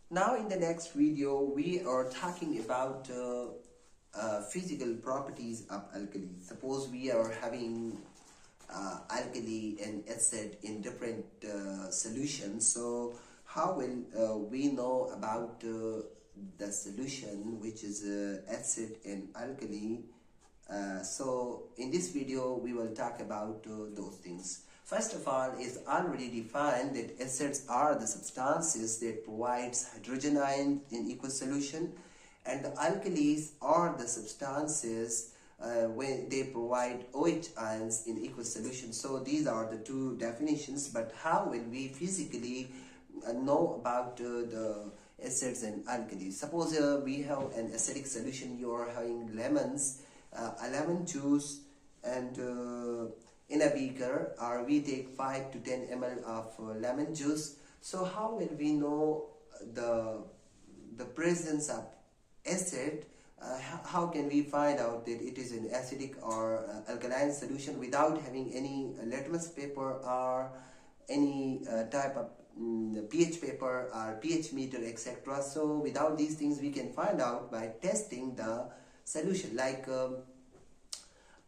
Now in the next video we are talking about physical properties of alkali. Suppose we are having alkali and acid in different solutions. So how will we know about the solution which is acid and alkali? So in this video we will talk about those things. First of all, it's already defined that acids are the substances that provides hydrogen ions in aqueous solution, and the alkalis are the substances when they provide OH ions in aqueous solution. So these are the two definitions, but how will we physically know about the acids and alkalis? Suppose we have an acidic solution. You are having lemons, a lemon juice, and in a beaker, or we take 5 to 10 ml of lemon juice. So how will we know the presence of acid? How can we find out that it is an acidic or alkaline solution without having any litmus paper or any type of pH paper or pH meter, etc. So without these things we can find out by testing the solution. Like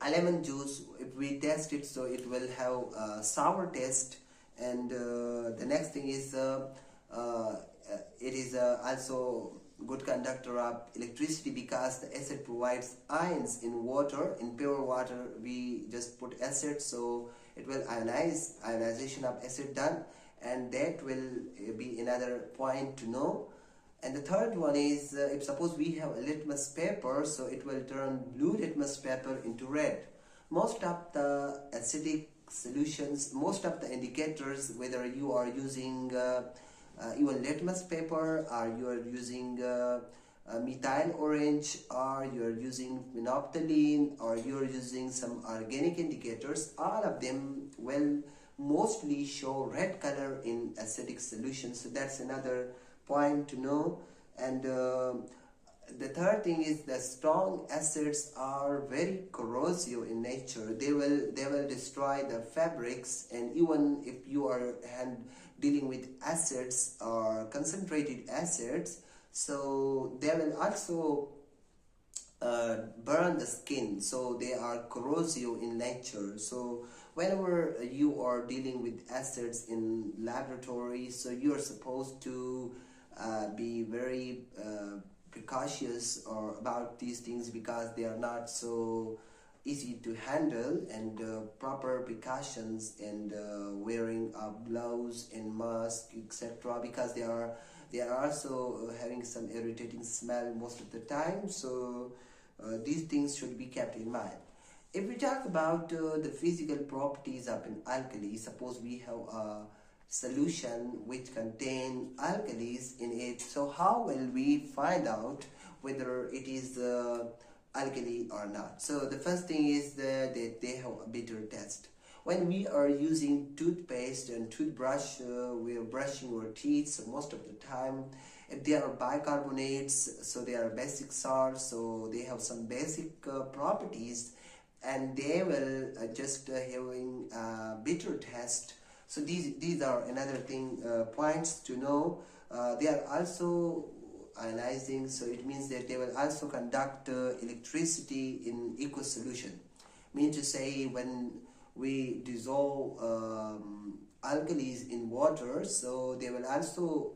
a lemon juice, if we test it, so it will have a sour taste. And the next thing is it is also good conductor of electricity, because the acid provides ions in water. In pure water we just put acid, so it will ionize, ionization of acid done, and that will be another point to know. And the third one is if suppose we have a litmus paper, so it will turn blue litmus paper into red. Most of the acidic solutions, most of the indicators, whether you are using even litmus paper, or you are using methyl orange, or you are using phenolphthalein, or you are using some organic indicators, all of them will mostly show red color in acidic solutions. So that's another point to know. And the third thing is that strong acids are very corrosive in nature. They will destroy the fabrics, and even if you are dealing with acids or concentrated acids, so they will also burn the skin. So they are corrosive in nature. So whenever you are dealing with acids in laboratory, so you are supposed to be very precautious or about these things, because they are not so easy to handle, and proper precautions and wearing of gloves and mask, etc., because they are also having some irritating smell most of the time. So these things should be kept in mind. If we talk about the physical properties of an alkali, suppose we have a solution which contain alkalis in it, so how will we find out whether it is alkali or not? So the first thing is that they have a bitter taste. When we are using toothpaste and toothbrush, we are brushing our teeth, so most of the time if they are bicarbonates, so they are basic salts, so they have some basic properties, and they will just having bitter taste. So these are another thing, points to know. They are also ionizing, so it means that they will also conduct electricity in aqueous solution. Mean to say, when we dissolve alkalis in water, so they will also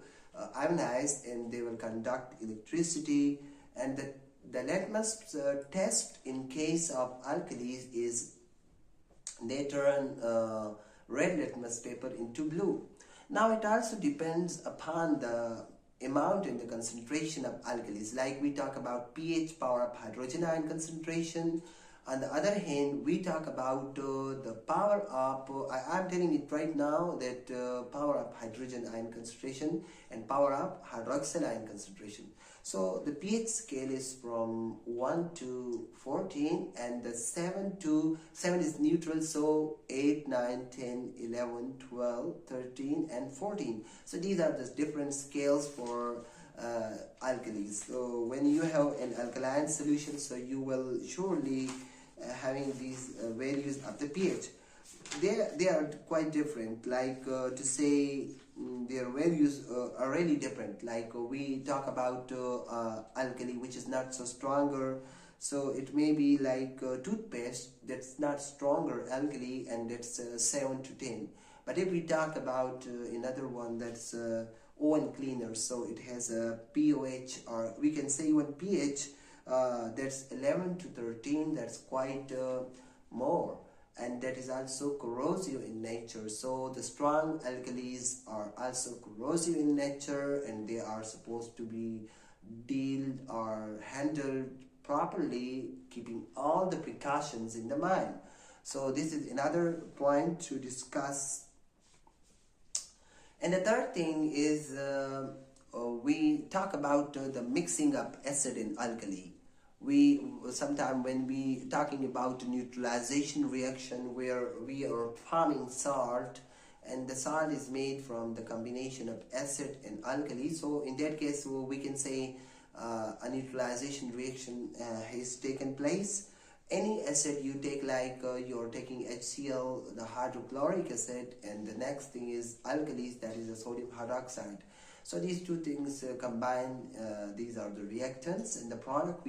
ionize, and they will conduct electricity. And the litmus test in case of alkalis is they turn red litmus paper into blue. Now it also depends upon the amount and the concentration of alkalis. Like we talk about pH, power of hydrogen ion concentration. On the other hand, we talk about the power of, I'm telling it right now, that power of hydrogen ion concentration and power of hydroxyl ion concentration. So the pH scale is from 1 to 14, and the 7 is neutral, so 8, 9, 10, 11, 12, 13, and 14. So these are the different scales for alkalis. So when you have an alkaline solution, so you will surely having these values of the pH. They are quite different. Like to say their values are really different. Like we talk about alkali, which is not so stronger, so it may be like toothpaste that's not stronger alkali, and that's 7 to 10. But if we talk about another one, that's oven cleaner, so it has a pOH, or we can say even pH, that's 11 to 13. That's quite more, and that is also corrosive in nature. So the strong alkalis are also corrosive in nature, and they are supposed to be dealt or handled properly, keeping all the precautions in the mind. So this is another point to discuss. And the third thing is we talk about the mixing up acid and alkali. We sometimes, when we talking about neutralization reaction, where we are forming salt, and the salt is made from the combination of acid and alkali. So in that case, we can say a neutralization reaction has taken place. Any acid you take, like you're taking HCl, the hydrochloric acid, and the next thing is alkalis, that is the sodium hydroxide. So these two things combine, these are the reactants, and the product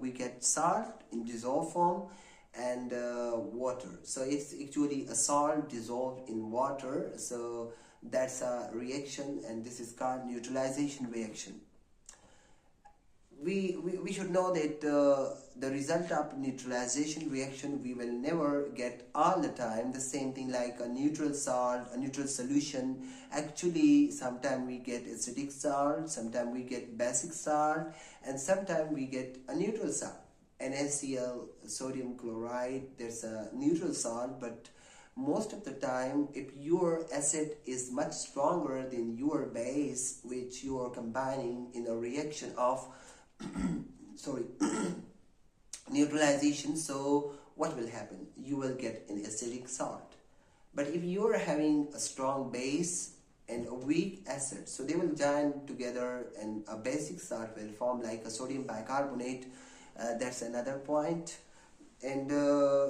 we get salt in dissolved form and water. So it's actually a salt dissolved in water. So that's a reaction, and this is called neutralization reaction. We should know that the result of neutralization reaction we will never get all the time the same thing, like a neutral salt, a neutral solution. Actually, sometimes we get acidic salt, sometimes we get basic salt, and sometimes we get a neutral salt. NaCl, sodium chloride, there's a neutral salt, but most of the time, if your acid is much stronger than your base, which you are combining in a reaction of sorry neutralization, so what will happen? You will get an acidic salt. But if you are having a strong base and a weak acid, so they will join together, and a basic salt will form like a sodium bicarbonate. That's another point. And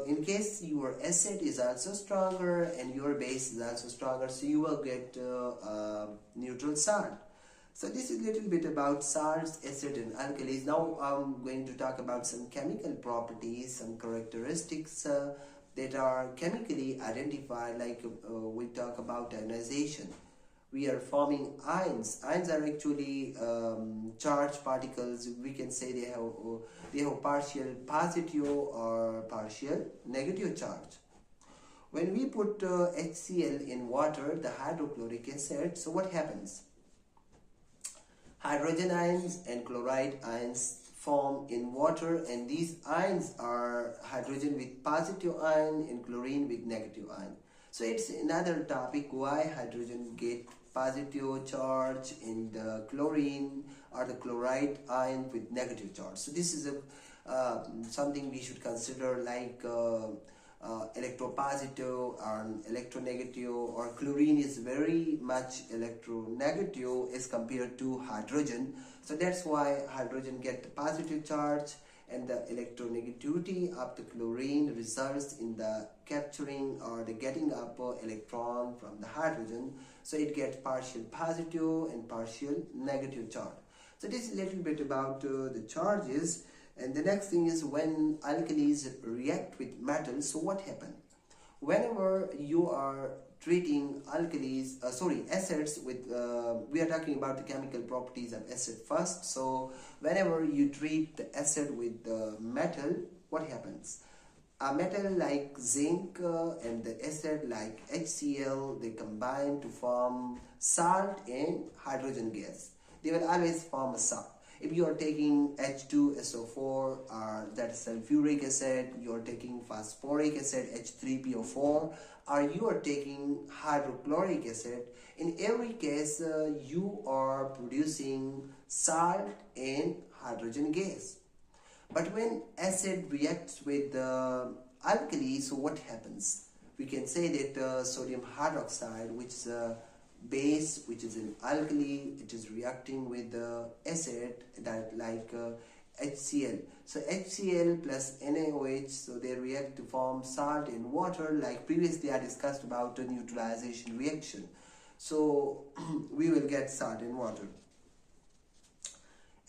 in case your acid is also stronger and your base is also stronger, so you will get neutral salt. So this is a little bit about salts, acid and alkalis. Now I'm going to talk about some chemical properties, some characteristics that are chemically identified, like we talk about ionization. We are forming ions. Ions are actually charged particles. We can say they have partial positive or partial negative charge. When we put HCl in water, the hydrochloric acid, so what happens? Hydrogen ions and chloride ions form in water, and these ions are hydrogen with positive ion and chlorine with negative ion. So it's another topic why hydrogen get positive charge in the chlorine or the chloride ion with negative charge. So this is something we should consider, like electropositive or electronegative, or chlorine is very much electronegative as compared to hydrogen. So that's why hydrogen get the positive charge, and the electronegativity of the chlorine results in the capturing or the getting up electron from the hydrogen. So it gets partial positive and partial negative charge. So this is a little bit about the charges. And the next thing is, when alkalis react with metals, so what happens? Whenever you are treating acids with, we are talking about the chemical properties of acid first. So whenever you treat the acid with the metal, what happens? A metal like zinc and the acid like HCl, they combine to form salt and hydrogen gas. They will always form a salt. If you are taking H2SO4, that's sulfuric acid, you are taking phosphoric acid, H3PO4, or you are taking hydrochloric acid, in every case you are producing salt and hydrogen gas. But when acid reacts with alkali, so what happens? We can say that sodium hydroxide, which is a base, which is an alkali, it is reacting with the acid, that like HCl. So HCl plus NaOH, so they react to form salt and water, like previously I discussed about the neutralization reaction. So we will get salt and water.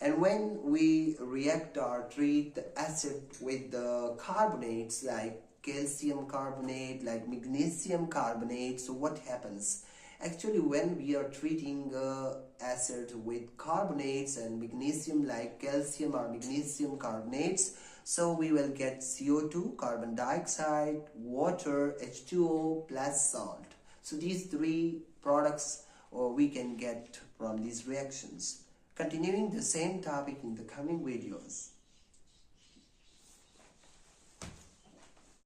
And when we react or treat the acid with the carbonates like calcium carbonate, like magnesium carbonate, so what happens? Actually, when we are treating acid with carbonates and magnesium like calcium or magnesium carbonates, so we will get CO2, carbon dioxide, water, H2O plus salt. So these three products we can get from these reactions. Continuing the same topic in the coming videos.